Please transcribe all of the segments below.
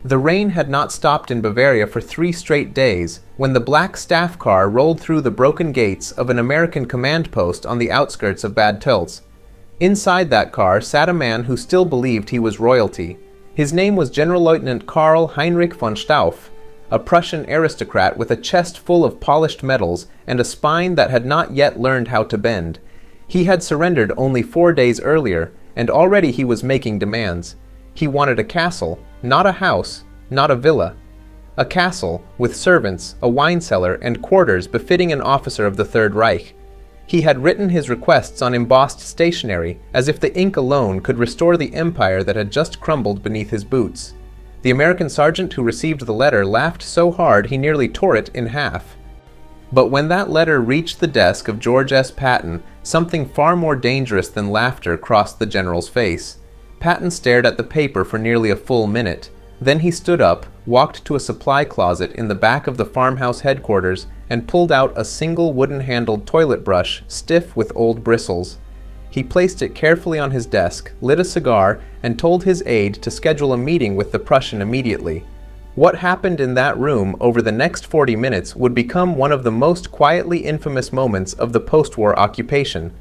The rain had not stopped in Bavaria for 3 straight days when the black staff car rolled through the broken gates of an American command post on the outskirts of Bad Tölz. Inside that car sat a man who still believed he was royalty. His name was Generalleutnant Karl Heinrich von Stauff, a Prussian aristocrat with a chest full of polished metals and a spine that had not yet learned how to bend. He had surrendered only 4 days earlier, and already he was making demands. He wanted a castle, not a house, not a villa. A castle with servants, a wine cellar, and quarters befitting an officer of the Third Reich. He had written his requests on embossed stationery, as if the ink alone could restore the empire that had just crumbled beneath his boots. The American sergeant who received the letter laughed so hard he nearly tore it in half. But when that letter reached the desk of George S. Patton, something far more dangerous than laughter crossed the general's face. Patton stared at the paper for nearly a full minute. Then he stood up, walked to a supply closet in the back of the farmhouse headquarters, and pulled out a single wooden-handled toilet brush, stiff with old bristles. He placed it carefully on his desk, lit a cigar, and told his aide to schedule a meeting with the Prussian immediately. What happened in that room over the next 40 minutes would become one of the most quietly infamous moments of the post-war occupation.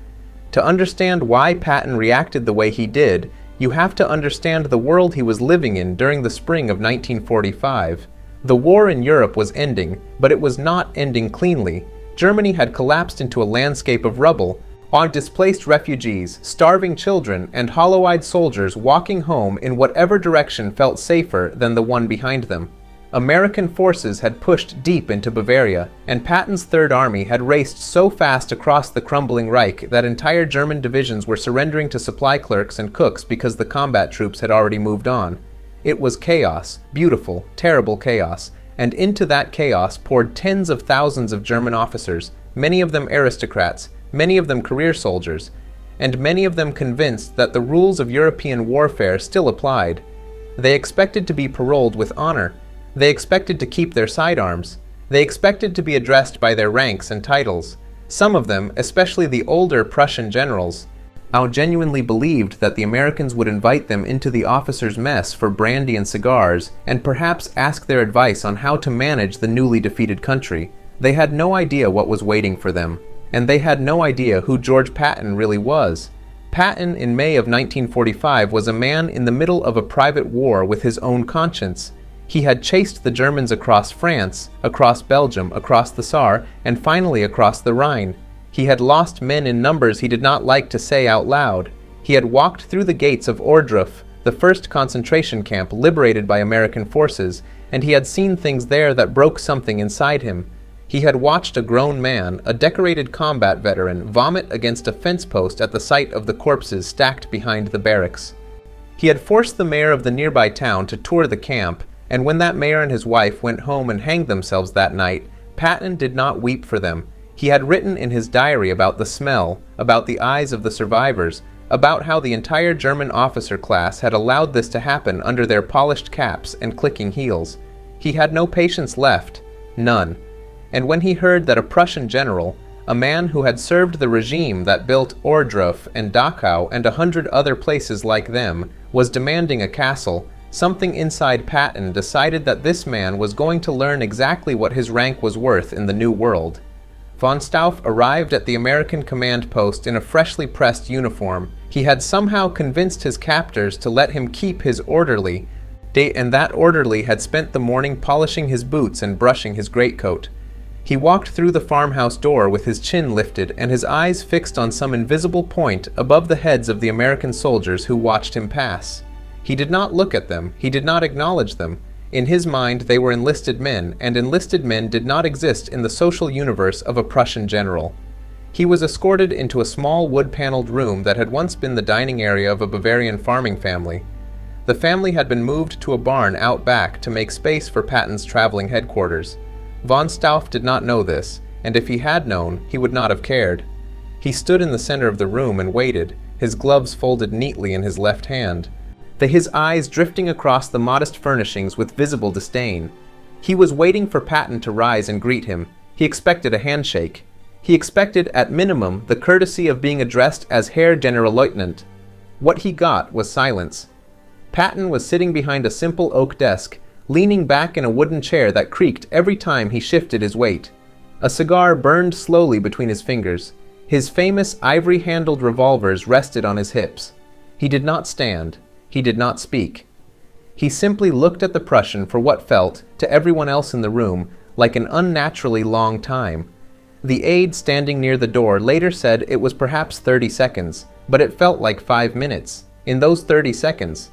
To understand why Patton reacted the way he did, you have to understand the world he was living in during the spring of 1945. The war in Europe was ending, but it was not ending cleanly. Germany had collapsed into a landscape of rubble, on displaced refugees, starving children, and hollow-eyed soldiers walking home in whatever direction felt safer than the one behind them. American forces had pushed deep into Bavaria, and Patton's Third Army had raced so fast across the crumbling Reich that entire German divisions were surrendering to supply clerks and cooks because the combat troops had already moved on. It was chaos, beautiful, terrible chaos, and into that chaos poured tens of thousands of German officers, many of them aristocrats, many of them career soldiers, and many of them convinced that the rules of European warfare still applied. They expected to be paroled with honor. They expected to keep their sidearms. They expected to be addressed by their ranks and titles. Some of them, especially the older Prussian generals, now genuinely believed that the Americans would invite them into the officers' mess for brandy and cigars, and perhaps ask their advice on how to manage the newly defeated country. They had no idea what was waiting for them. And they had no idea who George Patton really was. Patton, in May of 1945, was a man in the middle of a private war with his own conscience. He had chased the Germans across France, across Belgium, across the Saar, and finally across the Rhine. He had lost men in numbers he did not like to say out loud. He had walked through the gates of Ohrdruf, the first concentration camp liberated by American forces, and he had seen things there that broke something inside him. He had watched a grown man, a decorated combat veteran, vomit against a fence post at the sight of the corpses stacked behind the barracks. He had forced the mayor of the nearby town to tour the camp, and when that mayor and his wife went home and hanged themselves that night, Patton did not weep for them. He had written in his diary about the smell, about the eyes of the survivors, about how the entire German officer class had allowed this to happen under their polished caps and clicking heels. He had no patience left, none. And when he heard that a Prussian general, a man who had served the regime that built Ohrdruf and Dachau and 100 other places like them, was demanding a castle, something inside Patton decided that this man was going to learn exactly what his rank was worth in the new world. Von Stauff arrived at the American command post in a freshly pressed uniform. He had somehow convinced his captors to let him keep his orderly, and that orderly had spent the morning polishing his boots and brushing his greatcoat. He walked through the farmhouse door with his chin lifted and his eyes fixed on some invisible point above the heads of the American soldiers who watched him pass. He did not look at them, he did not acknowledge them. In his mind they were enlisted men, and enlisted men did not exist in the social universe of a Prussian general. He was escorted into a small wood-paneled room that had once been the dining area of a Bavarian farming family. The family had been moved to a barn out back to make space for Patton's traveling headquarters. Von Stauff did not know this, and if he had known, he would not have cared. He stood in the center of the room and waited, his gloves folded neatly in his left hand, his eyes drifting across the modest furnishings with visible disdain. He was waiting for Patton to rise and greet him. He expected a handshake. He expected, at minimum, the courtesy of being addressed as Herr Generalleutnant. What he got was silence. Patton was sitting behind a simple oak desk, leaning back in a wooden chair that creaked every time he shifted his weight. A cigar burned slowly between his fingers. His famous ivory-handled revolvers rested on his hips. He did not stand. He did not speak. He simply looked at the Prussian for what felt, to everyone else in the room, like an unnaturally long time. The aide standing near the door later said it was perhaps 30 seconds, but it felt like 5 minutes. In those 30 seconds,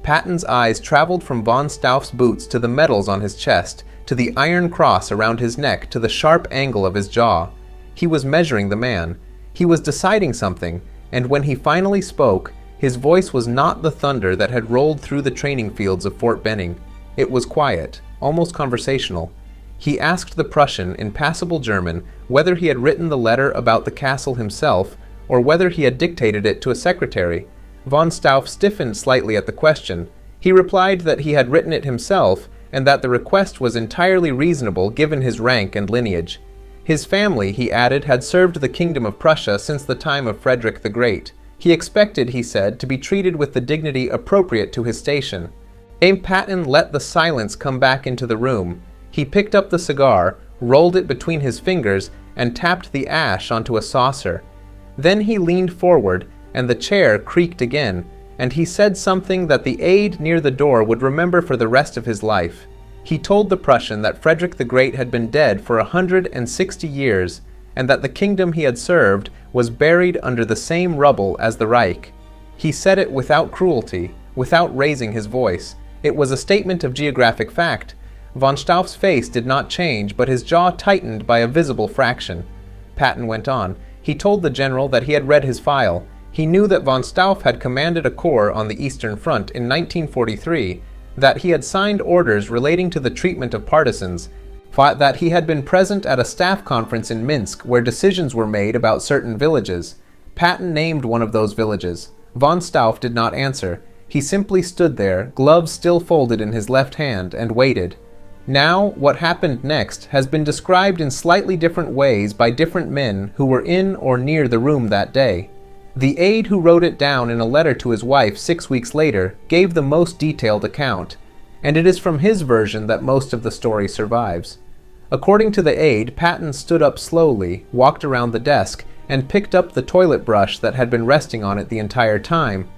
Patton's eyes traveled from von Stauff's boots to the medals on his chest, to the iron cross around his neck, to the sharp angle of his jaw. He was measuring the man. He was deciding something, and when he finally spoke, his voice was not the thunder that had rolled through the training fields of Fort Benning. It was quiet, almost conversational. He asked the Prussian in passable German whether he had written the letter about the castle himself, or whether he had dictated it to a secretary. Von Stauff stiffened slightly at the question. He replied that he had written it himself, and that the request was entirely reasonable given his rank and lineage. His family, he added, had served the Kingdom of Prussia since the time of Frederick the Great. He expected, he said, to be treated with the dignity appropriate to his station. Patton let the silence come back into the room. He picked up the cigar, rolled it between his fingers, and tapped the ash onto a saucer. Then he leaned forward, and the chair creaked again, and he said something that the aide near the door would remember for the rest of his life. He told the Prussian that Frederick the Great had been dead for 160 years, and that the kingdom he had served was buried under the same rubble as the Reich. He said it without cruelty, without raising his voice. It was a statement of geographic fact. Von Stauff's face did not change, but his jaw tightened by a visible fraction. Patton went on. He told the general that he had read his file. He knew that von Stauff had commanded a corps on the Eastern Front in 1943, that he had signed orders relating to the treatment of partisans, that he had been present at a staff conference in Minsk where decisions were made about certain villages. Patton named one of those villages. Von Stauff did not answer. He simply stood there, gloves still folded in his left hand, and waited. Now, what happened next has been described in slightly different ways by different men who were in or near the room that day. The aide who wrote it down in a letter to his wife 6 weeks later gave the most detailed account, and it is from his version that most of the story survives. According to the aide, Patton stood up slowly, walked around the desk, and picked up the toilet brush that had been resting on it the entire time.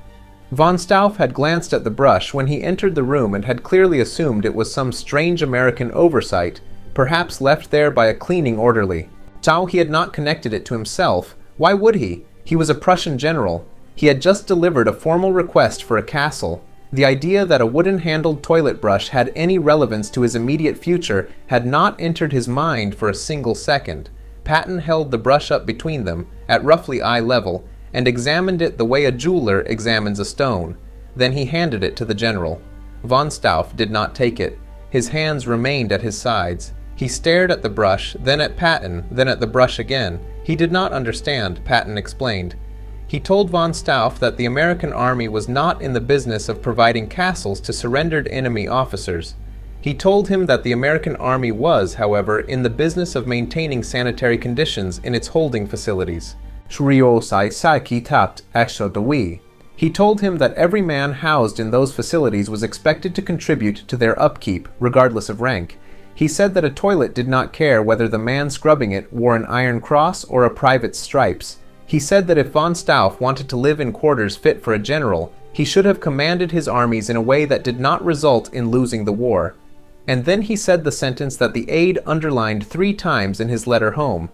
Von Stauff had glanced at the brush when he entered the room and had clearly assumed it was some strange American oversight, perhaps left there by a cleaning orderly. How he had not connected it to himself. Why would he? He was a Prussian general. He had just delivered a formal request for a castle. The idea that a wooden-handled toilet brush had any relevance to his immediate future had not entered his mind for a single second. Patton held the brush up between them, at roughly eye level, and examined it the way a jeweler examines a stone. Then he handed it to the general. Von Stauff did not take it. His hands remained at his sides. He stared at the brush, then at Patton, then at the brush again. He did not understand, Patton explained. He told von Stauff that the American army was not in the business of providing castles to surrendered enemy officers. He told him that the American army was, however, in the business of maintaining sanitary conditions in its holding facilities. He told him that every man housed in those facilities was expected to contribute to their upkeep, regardless of rank. He said that a toilet did not care whether the man scrubbing it wore an iron cross or a private's stripes. He said that if von Stauff wanted to live in quarters fit for a general, he should have commanded his armies in a way that did not result in losing the war. And then he said the sentence that the aide underlined 3 times in his letter home.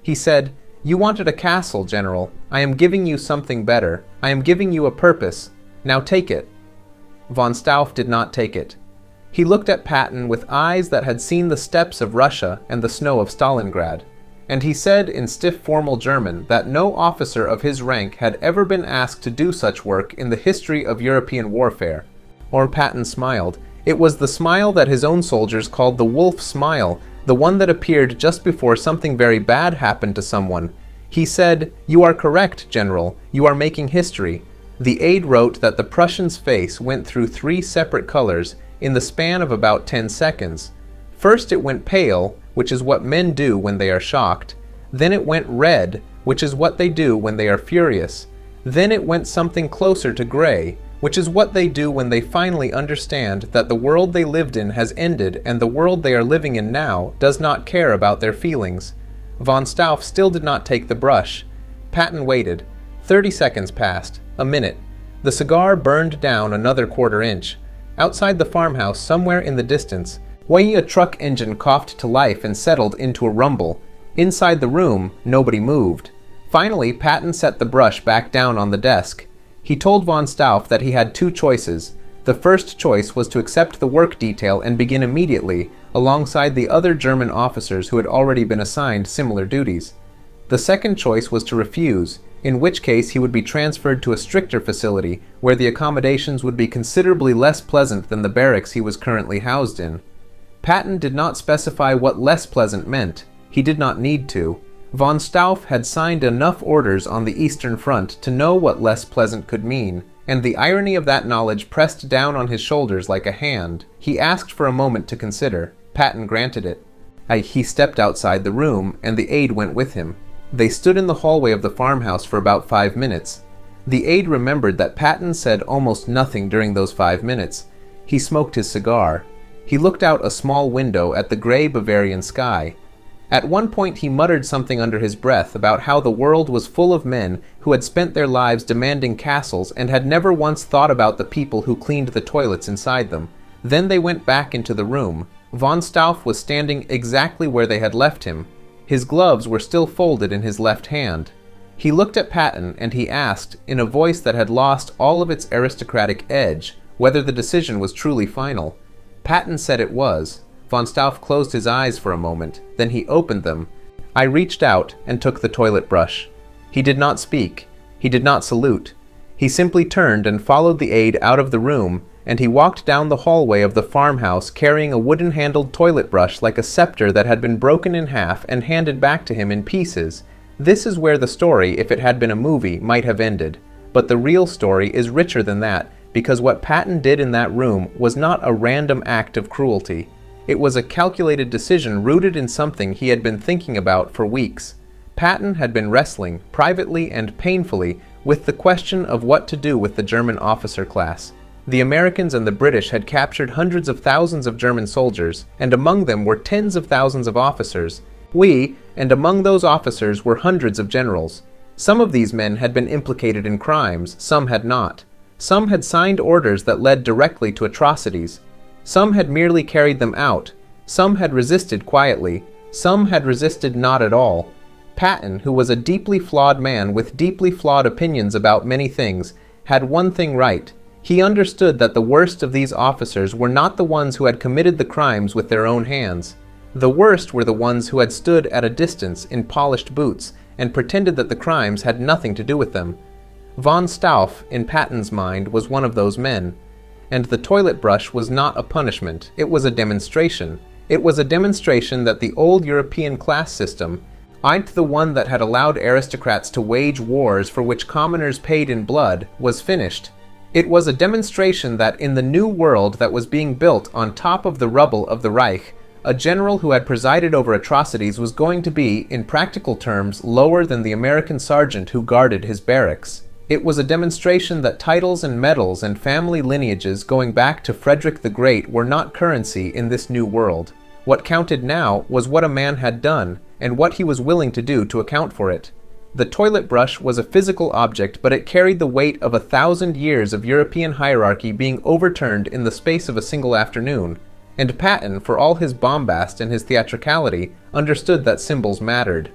He said, "You wanted a castle, General. I am giving you something better. I am giving you a purpose. Now take it." Von Stauff did not take it. He looked at Patton with eyes that had seen the steppes of Russia and the snow of Stalingrad, and he said in stiff formal German that no officer of his rank had ever been asked to do such work in the history of European warfare. Or Patton smiled. It was the smile that his own soldiers called the wolf smile, the one that appeared just before something very bad happened to someone. He said, "You are correct, General. You are making history." The aide wrote that the Prussian's face went through 3 separate colors in the span of about 10 seconds. First it went pale, which is what men do when they are shocked. Then it went red, which is what they do when they are furious. Then it went something closer to gray, which is what they do when they finally understand that the world they lived in has ended and the world they are living in now does not care about their feelings. Von Stauff still did not take the brush. Patton waited. 30 seconds passed. A minute. The cigar burned down another quarter-inch. Outside the farmhouse, somewhere in the distance, a truck engine coughed to life and settled into a rumble. Inside the room, nobody moved. Finally, Patton set the brush back down on the desk. He told von Stauff that he had two choices. The first choice was to accept the work detail and begin immediately, alongside the other German officers who had already been assigned similar duties. The second choice was to refuse, in which case he would be transferred to a stricter facility where the accommodations would be considerably less pleasant than the barracks he was currently housed in. Patton did not specify what less pleasant meant. He did not need to. Von Stauff had signed enough orders on the Eastern Front to know what less pleasant could mean, and the irony of that knowledge pressed down on his shoulders like a hand. He asked for a moment to consider. Patton granted it. He stepped outside the room, and the aide went with him. They stood in the hallway of the farmhouse for about 5 minutes. The aide remembered that Patton said almost nothing during those 5 minutes. He smoked his cigar. He looked out a small window at the gray Bavarian sky. At one point he muttered something under his breath about how the world was full of men who had spent their lives demanding castles and had never once thought about the people who cleaned the toilets inside them. Then they went back into the room. Von Stauff was standing exactly where they had left him. His gloves were still folded in his left hand. He looked at Patton and he asked, in a voice that had lost all of its aristocratic edge, whether the decision was truly final. Patton said it was. Von Stauff closed his eyes for a moment, then he opened them. I reached out and took the toilet brush. He did not speak. He did not salute. He simply turned and followed the aide out of the room, and he walked down the hallway of the farmhouse carrying a wooden-handled toilet brush like a scepter that had been broken in half and handed back to him in pieces. This is where the story, if it had been a movie, might have ended. But the real story is richer than that, because what Patton did in that room was not a random act of cruelty. It was a calculated decision rooted in something he had been thinking about for weeks. Patton had been wrestling, privately and painfully, with the question of what to do with the German officer class. The Americans and the British had captured hundreds of thousands of German soldiers, and among them were tens of thousands of officers. And among those officers were hundreds of generals. Some of these men had been implicated in crimes, some had not. Some had signed orders that led directly to atrocities. Some had merely carried them out. Some had resisted quietly. Some had resisted not at all. Patton, who was a deeply flawed man with deeply flawed opinions about many things, had one thing right. He understood that the worst of these officers were not the ones who had committed the crimes with their own hands. The worst were the ones who had stood at a distance in polished boots and pretended that the crimes had nothing to do with them. Von Stauff, in Patton's mind, was one of those men. And the toilet brush was not a punishment, it was a demonstration. It was a demonstration that the old European class system, the one that had allowed aristocrats to wage wars for which commoners paid in blood, was finished. It was a demonstration that in the new world that was being built on top of the rubble of the Reich, a general who had presided over atrocities was going to be, in practical terms, lower than the American sergeant who guarded his barracks. It was a demonstration that titles and medals and family lineages going back to Frederick the Great were not currency in this new world. What counted now was what a man had done, and what he was willing to do to account for it. The toilet brush was a physical object, but it carried the weight of 1,000 years of European hierarchy being overturned in the space of a single afternoon. And Patton, for all his bombast and his theatricality, understood that symbols mattered.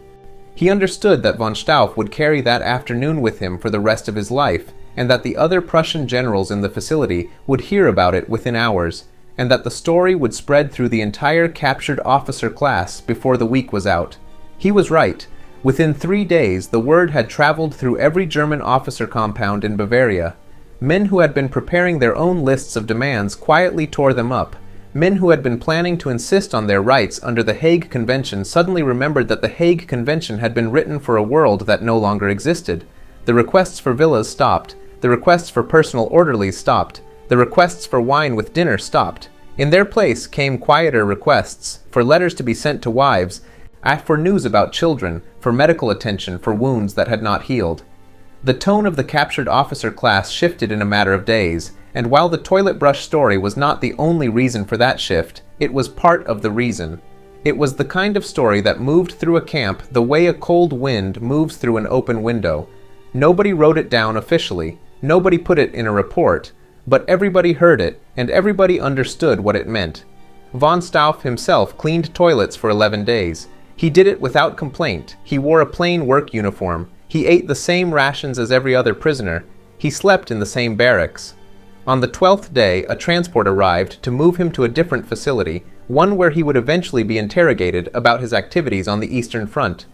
He understood that von Stauff would carry that afternoon with him for the rest of his life, and that the other Prussian generals in the facility would hear about it within hours, and that the story would spread through the entire captured officer class before the week was out. He was right. Within 3 days, the word had traveled through every German officer compound in Bavaria. Men who had been preparing their own lists of demands quietly tore them up. Men who had been planning to insist on their rights under the Hague Convention suddenly remembered that the Hague Convention had been written for a world that no longer existed. The requests for villas stopped. The requests for personal orderlies stopped. The requests for wine with dinner stopped. In their place came quieter requests for letters to be sent to wives, for news about children, for medical attention for wounds that had not healed. The tone of the captured officer class shifted in a matter of days, and while the toilet brush story was not the only reason for that shift, it was part of the reason. It was the kind of story that moved through a camp the way a cold wind moves through an open window. Nobody wrote it down officially, nobody put it in a report, but everybody heard it, and everybody understood what it meant. Von Stauff himself cleaned toilets for 11 days. He did it without complaint. He wore a plain work uniform. He ate the same rations as every other prisoner. He slept in the same barracks. On the 12th day, a transport arrived to move him to a different facility, one where he would eventually be interrogated about his activities on the Eastern Front.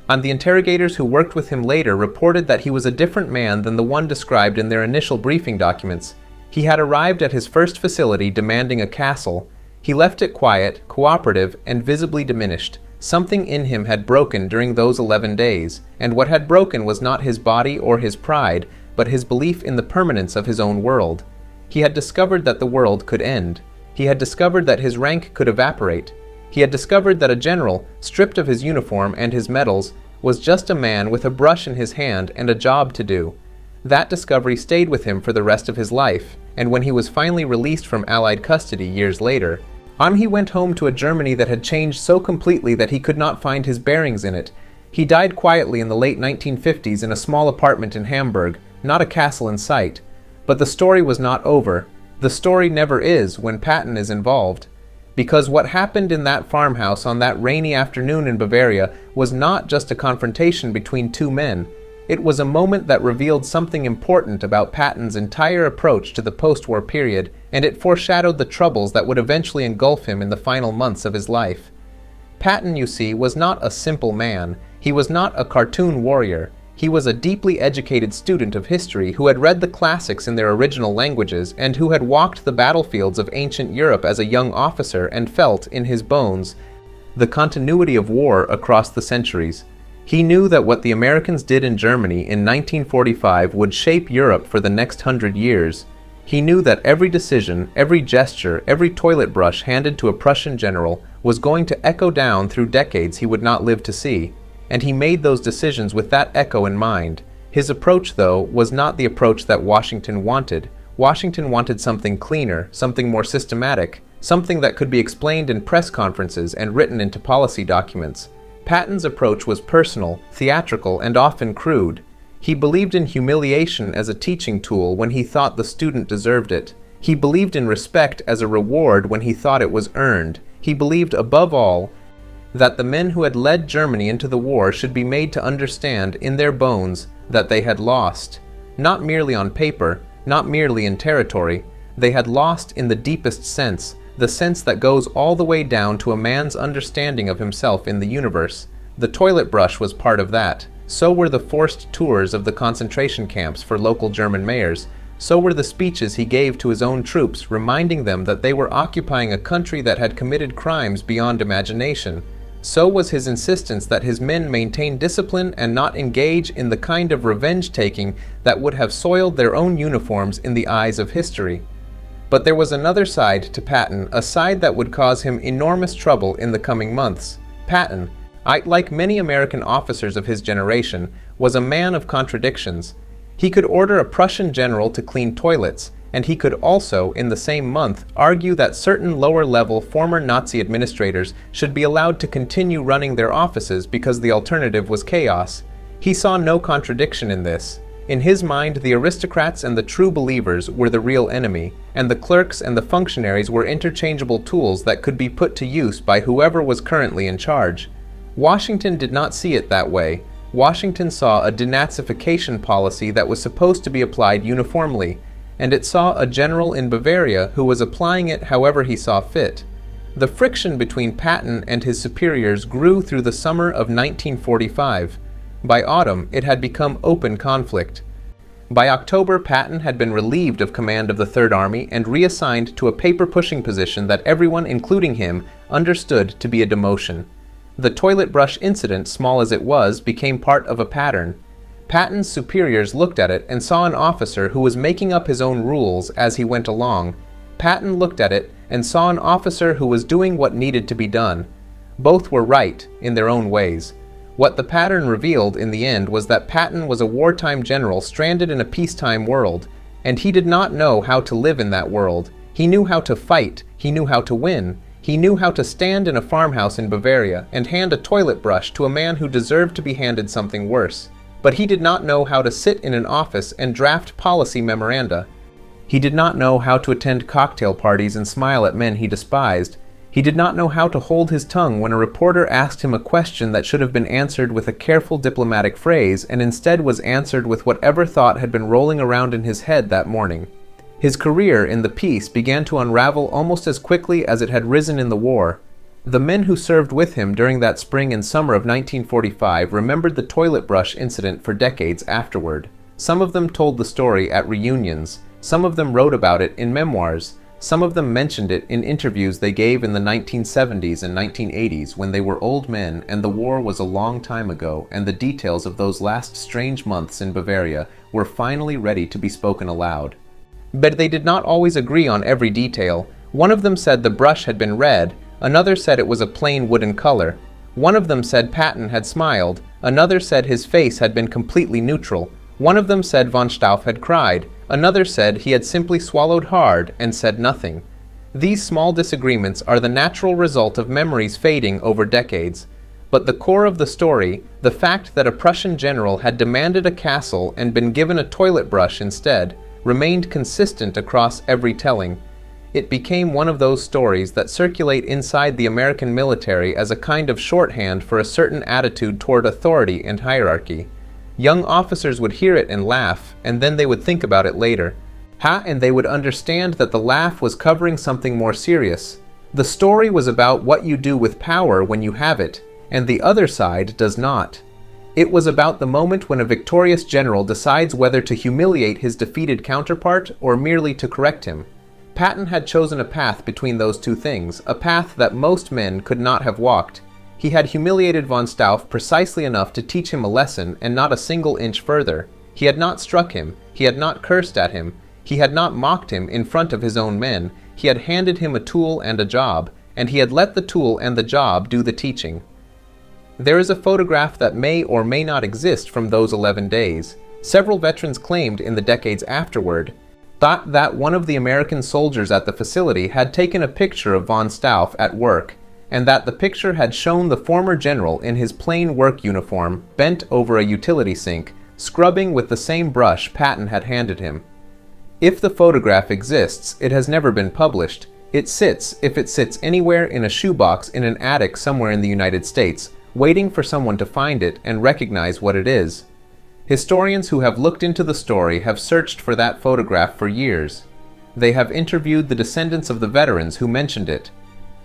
And the interrogators who worked with him later reported that he was a different man than the one described in their initial briefing documents. He had arrived at his first facility demanding a castle. He left it quiet, cooperative, and visibly diminished. Something in him had broken during those 11 days, and what had broken was not his body or his pride, but his belief in the permanence of his own world. He had discovered that the world could end. He had discovered that his rank could evaporate. He had discovered that a general, stripped of his uniform and his medals, was just a man with a brush in his hand and a job to do. That discovery stayed with him for the rest of his life, and when he was finally released from Allied custody years later, on he went home to a Germany that had changed so completely that he could not find his bearings in it. He died quietly in the late 1950s in a small apartment in Hamburg, not a castle in sight. But the story was not over. The story never is when Patton is involved. Because what happened in that farmhouse on that rainy afternoon in Bavaria was not just a confrontation between two men. It was a moment that revealed something important about Patton's entire approach to the post-war period, and it foreshadowed the troubles that would eventually engulf him in the final months of his life. Patton, you see, was not a simple man. He was not a cartoon warrior. He was a deeply educated student of history who had read the classics in their original languages and who had walked the battlefields of ancient Europe as a young officer and felt, in his bones, the continuity of war across the centuries. He knew that what the Americans did in Germany in 1945 would shape Europe for the next 100 years. He knew that every decision, every gesture, every toilet brush handed to a Prussian general was going to echo down through decades he would not live to see. And he made those decisions with that echo in mind. His approach, though, was not the approach that Washington wanted. Washington wanted something cleaner, something more systematic, something that could be explained in press conferences and written into policy documents. Patton's approach was personal, theatrical, and often crude. He believed in humiliation as a teaching tool when he thought the student deserved it. He believed in respect as a reward when he thought it was earned. He believed, above all, that the men who had led Germany into the war should be made to understand in their bones that they had lost. Not merely on paper, not merely in territory. They had lost in the deepest sense, the sense that goes all the way down to a man's understanding of himself in the universe. The toilet brush was part of that. So were the forced tours of the concentration camps for local German mayors. So were the speeches he gave to his own troops, reminding them that they were occupying a country that had committed crimes beyond imagination. So was his insistence that his men maintain discipline and not engage in the kind of revenge-taking that would have soiled their own uniforms in the eyes of history. But there was another side to Patton, a side that would cause him enormous trouble in the coming months. Patton, like many American officers of his generation, was a man of contradictions. He could order a Prussian general to clean toilets, and he could also, in the same month, argue that certain lower-level former Nazi administrators should be allowed to continue running their offices because the alternative was chaos. He saw no contradiction in this. In his mind, the aristocrats and the true believers were the real enemy, and the clerks and the functionaries were interchangeable tools that could be put to use by whoever was currently in charge. Washington did not see it that way. Washington saw a denazification policy that was supposed to be applied uniformly, and it saw a general in Bavaria who was applying it however he saw fit. The friction between Patton and his superiors grew through the summer of 1945. By autumn, it had become open conflict. By October, Patton had been relieved of command of the Third Army and reassigned to a paper-pushing position that everyone, including him, understood to be a demotion. The toilet brush incident, small as it was, became part of a pattern. Patton's superiors looked at it and saw an officer who was making up his own rules as he went along. Patton looked at it and saw an officer who was doing what needed to be done. Both were right in their own ways. What the pattern revealed in the end was that Patton was a wartime general stranded in a peacetime world, and he did not know how to live in that world. He knew how to fight, he knew how to win, he knew how to stand in a farmhouse in Bavaria and hand a toilet brush to a man who deserved to be handed something worse. But he did not know how to sit in an office and draft policy memoranda. He did not know how to attend cocktail parties and smile at men he despised. He did not know how to hold his tongue when a reporter asked him a question that should have been answered with a careful diplomatic phrase and instead was answered with whatever thought had been rolling around in his head that morning. His career in the peace began to unravel almost as quickly as it had risen in the war. The men who served with him during that spring and summer of 1945 remembered the toilet brush incident for decades afterward. Some of them told the story at reunions. Some of them wrote about it in memoirs. Some of them mentioned it in interviews they gave in the 1970s and 1980s when they were old men and the war was a long time ago and the details of those last strange months in Bavaria were finally ready to be spoken aloud. But they did not always agree on every detail. One of them said the brush had been red, another said it was a plain wooden color. One of them said Patton had smiled, another said his face had been completely neutral. One of them said von Stauff had cried, another said he had simply swallowed hard and said nothing. These small disagreements are the natural result of memories fading over decades. But the core of the story, the fact that a Prussian general had demanded a castle and been given a toilet brush instead, remained consistent across every telling. It became one of those stories that circulate inside the American military as a kind of shorthand for a certain attitude toward authority and hierarchy. Young officers would hear it and laugh, and then they would think about it later. And they would understand that the laugh was covering something more serious. The story was about what you do with power when you have it, and the other side does not. It was about the moment when a victorious general decides whether to humiliate his defeated counterpart or merely to correct him. Patton had chosen a path between those two things, a path that most men could not have walked. He had humiliated von Stauff precisely enough to teach him a lesson and not a single inch further. He had not struck him, he had not cursed at him, he had not mocked him in front of his own men, he had handed him a tool and a job, and he had let the tool and the job do the teaching. There is a photograph that may or may not exist from those 11 days. Several veterans claimed in the decades afterward that one of the American soldiers at the facility had taken a picture of von Stauff at work, and that the picture had shown the former general in his plain work uniform bent over a utility sink, scrubbing with the same brush Patton had handed him. If the photograph exists, it has never been published. It sits, if it sits anywhere, in a shoebox in an attic somewhere in the United States, waiting for someone to find it and recognize what it is. Historians who have looked into the story have searched for that photograph for years. They have interviewed the descendants of the veterans who mentioned it.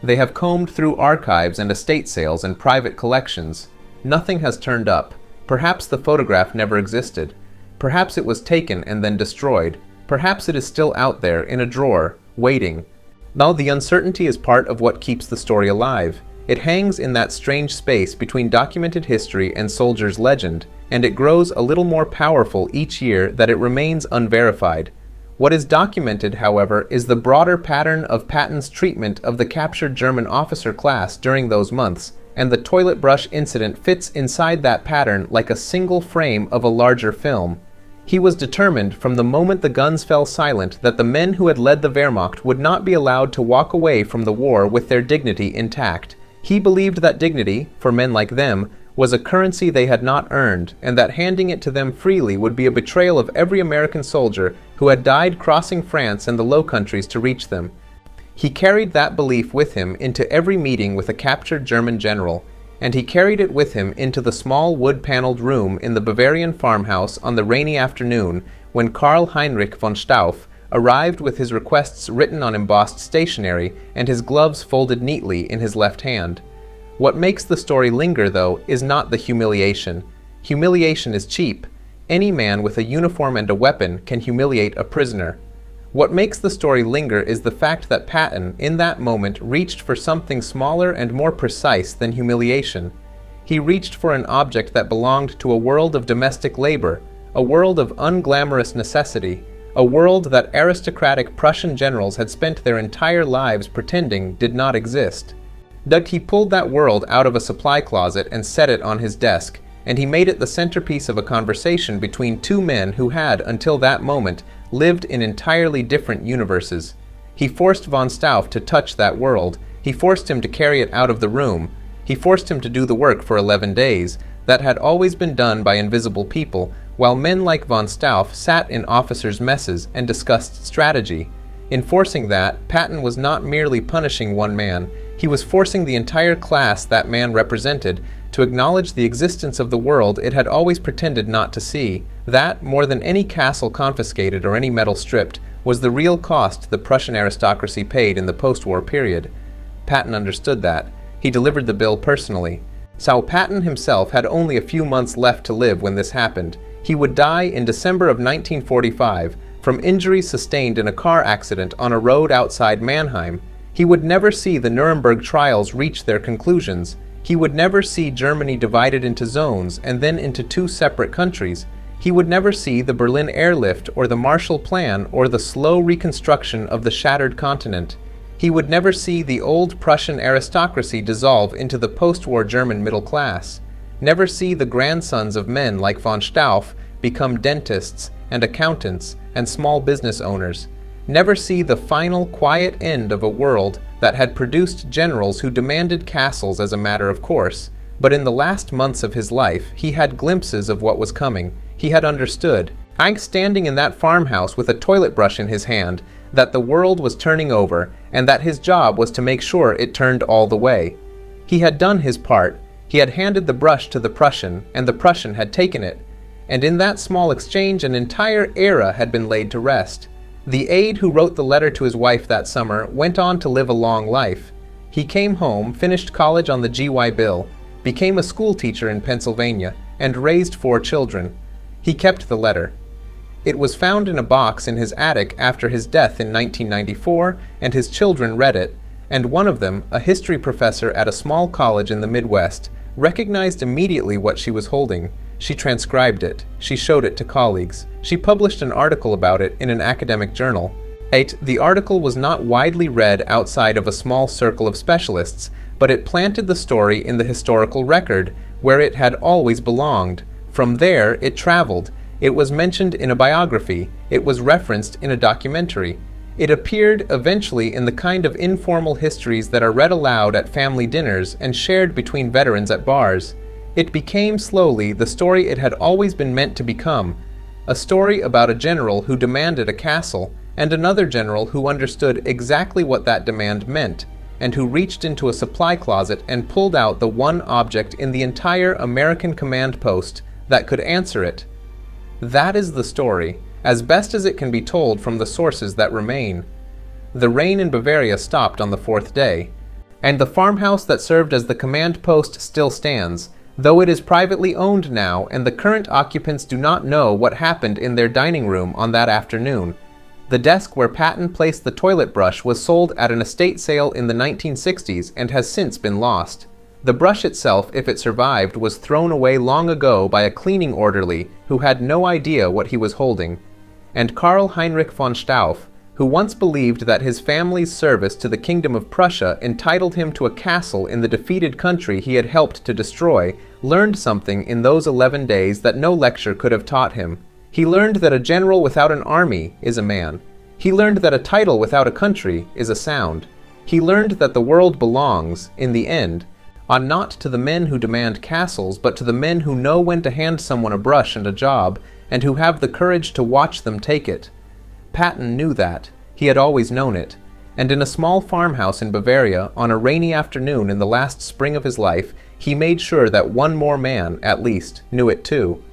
They have combed through archives and estate sales and private collections. Nothing has turned up. Perhaps the photograph never existed. Perhaps it was taken and then destroyed. Perhaps it is still out there in a drawer, waiting. Now the uncertainty is part of what keeps the story alive. It hangs in that strange space between documented history and soldier's legend, and it grows a little more powerful each year that it remains unverified. What is documented, however, is the broader pattern of Patton's treatment of the captured German officer class during those months, and the toilet brush incident fits inside that pattern like a single frame of a larger film. He was determined from the moment the guns fell silent that the men who had led the Wehrmacht would not be allowed to walk away from the war with their dignity intact. He believed that dignity, for men like them, was a currency they had not earned, and that handing it to them freely would be a betrayal of every American soldier who had died crossing France and the Low Countries to reach them. He carried that belief with him into every meeting with a captured German general, and he carried it with him into the small wood-paneled room in the Bavarian farmhouse on the rainy afternoon when Karl Heinrich von Stauff arrived with his requests written on embossed stationery and his gloves folded neatly in his left hand. What makes the story linger, though, is not the humiliation. Humiliation is cheap. Any man with a uniform and a weapon can humiliate a prisoner. What makes the story linger is the fact that Patton, in that moment, reached for something smaller and more precise than humiliation. He reached for an object that belonged to a world of domestic labor, a world of unglamorous necessity, a world that aristocratic Prussian generals had spent their entire lives pretending did not exist. He pulled that world out of a supply closet and set it on his desk, and he made it the centerpiece of a conversation between two men who had, until that moment, lived in entirely different universes. He forced von Stauff to touch that world. He forced him to carry it out of the room. He forced him to do the work for 11 days that had always been done by invisible people, while men like von Stauff sat in officers' messes and discussed strategy. In forcing that, Patton was not merely punishing one man, he was forcing the entire class that man represented to acknowledge the existence of the world it had always pretended not to see. That, more than any castle confiscated or any medal stripped, was the real cost the Prussian aristocracy paid in the post-war period. Patton understood that. He delivered the bill personally. So Patton himself had only a few months left to live when this happened. He would die in December of 1945 from injuries sustained in a car accident on a road outside Mannheim. He would never see the Nuremberg trials reach their conclusions. He would never see Germany divided into zones and then into two separate countries. He would never see the Berlin airlift or the Marshall Plan or the slow reconstruction of the shattered continent. He would never see the old Prussian aristocracy dissolve into the post-war German middle class. Never see the grandsons of men like von Stauff become dentists and accountants and small business owners. Never see the final quiet end of a world that had produced generals who demanded castles as a matter of course. But in the last months of his life, he had glimpses of what was coming. He had understood, standing in that farmhouse with a toilet brush in his hand, that the world was turning over and that his job was to make sure it turned all the way. He had done his part. He had handed the brush to the Prussian, and the Prussian had taken it. And in that small exchange, an entire era had been laid to rest. The aide who wrote the letter to his wife that summer went on to live a long life. He came home, finished college on the GY Bill, became a school teacher in Pennsylvania, and raised 4 children. He kept the letter. It was found in a box in his attic after his death in 1994, and his children read it, and one of them, a history professor at a small college in the Midwest, recognized immediately what she was holding. She transcribed it. She showed it to colleagues. She published an article about it in an academic journal. The article was not widely read outside of a small circle of specialists, but it planted the story in the historical record, where it had always belonged. From there, it traveled. It was mentioned in a biography. It was referenced in a documentary. It appeared eventually in the kind of informal histories that are read aloud at family dinners and shared between veterans at bars. It became slowly the story it had always been meant to become, a story about a general who demanded a castle, and another general who understood exactly what that demand meant, and who reached into a supply closet and pulled out the one object in the entire American command post that could answer it. That is the story, as best as it can be told from the sources that remain. The rain in Bavaria stopped on the 4th day, and the farmhouse that served as the command post still stands, though it is privately owned now, and the current occupants do not know what happened in their dining room on that afternoon. The desk where Patton placed the toilet brush was sold at an estate sale in the 1960s and has since been lost. The brush itself, if it survived, was thrown away long ago by a cleaning orderly who had no idea what he was holding. And Karl Heinrich von Stauff, who once believed that his family's service to the Kingdom of Prussia entitled him to a castle in the defeated country he had helped to destroy, learned something in those 11 days that no lecture could have taught him. He learned that a general without an army is a man. He learned that a title without a country is a sound. He learned that the world belongs, in the end, not to the men who demand castles, but to the men who know when to hand someone a brush and a job, and who have the courage to watch them take it. Patton knew that. He had always known it. And in a small farmhouse in Bavaria, on a rainy afternoon in the last spring of his life, he made sure that one more man, at least, knew it too.